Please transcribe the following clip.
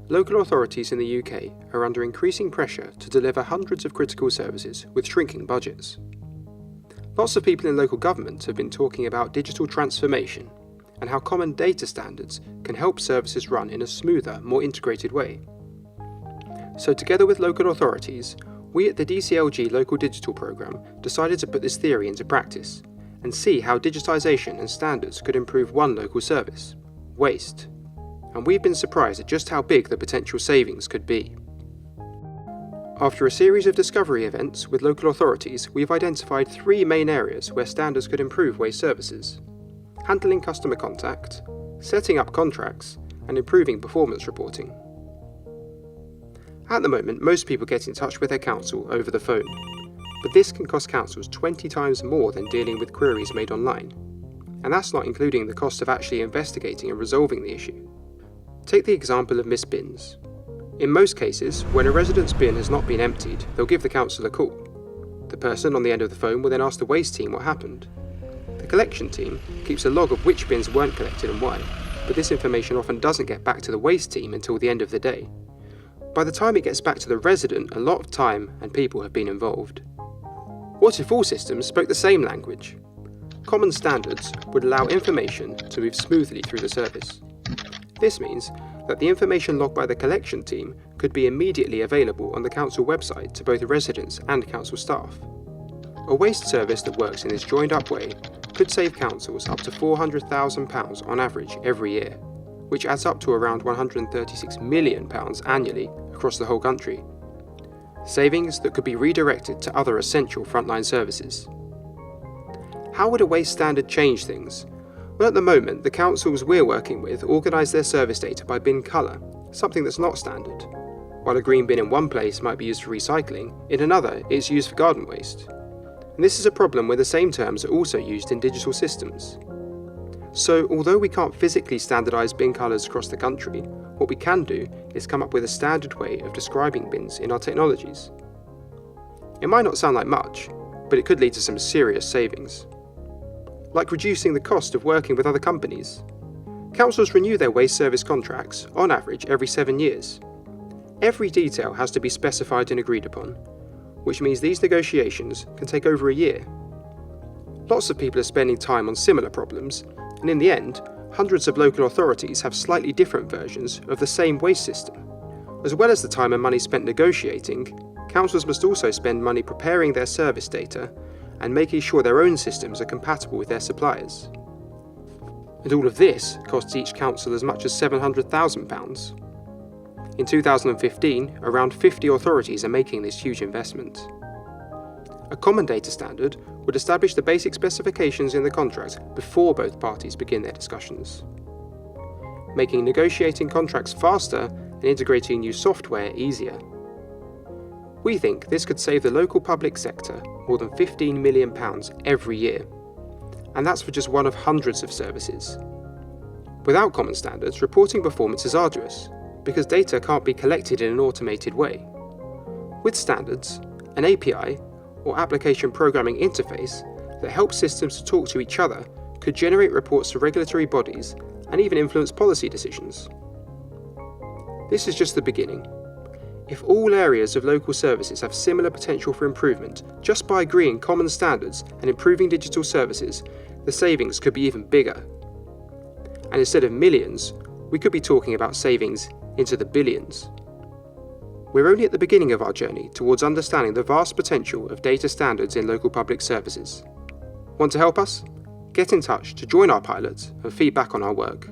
Local authorities in the UK are under increasing pressure to deliver hundreds of critical services with shrinking budgets. Lots of people in local government have been talking about digital transformation and how common data standards can help services run in a smoother, more integrated way. So together with local authorities, we at the DCLG Local Digital Programme decided to put this theory into practice and see how digitisation and standards could improve one local service: waste. And we've been surprised at just how big the potential savings could be. After a series of discovery events with local authorities, we've identified 3 main areas where standards could improve waste services: handling customer contact, setting up contracts, and improving performance reporting. At the moment, most people get in touch with their council over the phone, but this can cost councils 20 times more than dealing with queries made online. And that's not including the cost of actually investigating and resolving the issue. Take the example of missed bins. In most cases, when a resident's bin has not been emptied, they'll give the council a call. The person on the end of the phone will then ask the waste team what happened. The collection team keeps a log of which bins weren't collected and why, but this information often doesn't get back to the waste team until the end of the day. By the time it gets back to the resident, a lot of time and people have been involved. What if all systems spoke the same language? Common standards would allow information to move smoothly through the service. This means that the information logged by the collection team could be immediately available on the council website to both residents and council staff. A waste service that works in this joined-up way could save councils up to £400,000 on average every year, which adds up to around £136 million annually across the whole country. Savings that could be redirected to other essential frontline services. How would a waste standard change things? Well, at the moment, the councils we're working with organise their service data by bin colour, something that's not standard. While a green bin in one place might be used for recycling, in another it's used for garden waste. And this is a problem where the same terms are also used in digital systems. So, although we can't physically standardise bin colours across the country, what we can do is come up with a standard way of describing bins in our technologies. It might not sound like much, but it could lead to some serious savings. Like reducing the cost of working with other companies. Councils renew their waste service contracts, on average, every 7 years. Every detail has to be specified and agreed upon, which means these negotiations can take over a year. Lots of people are spending time on similar problems, and in the end, hundreds of local authorities have slightly different versions of the same waste system. As well as the time and money spent negotiating, councils must also spend money preparing their service data and making sure their own systems are compatible with their suppliers. And all of this costs each council as much as £700,000. In 2015, around 50 authorities are making this huge investment. A common data standard would establish the basic specifications in the contract before both parties begin their discussions, making negotiating contracts faster and integrating new software easier. We think this could save the local public sector more than £15 million every year, and that's for just one of hundreds of services. Without common standards, reporting performance is arduous, because data can't be collected in an automated way. With standards, an API, or application programming interface, that helps systems to talk to each other could generate reports to regulatory bodies and even influence policy decisions. This is just the beginning. If all areas of local services have similar potential for improvement just by agreeing common standards and improving digital services, the savings could be even bigger. And instead of millions, we could be talking about savings into the billions. We're only at the beginning of our journey towards understanding the vast potential of data standards in local public services. Want to help us? Get in touch to join our pilot and feedback on our work.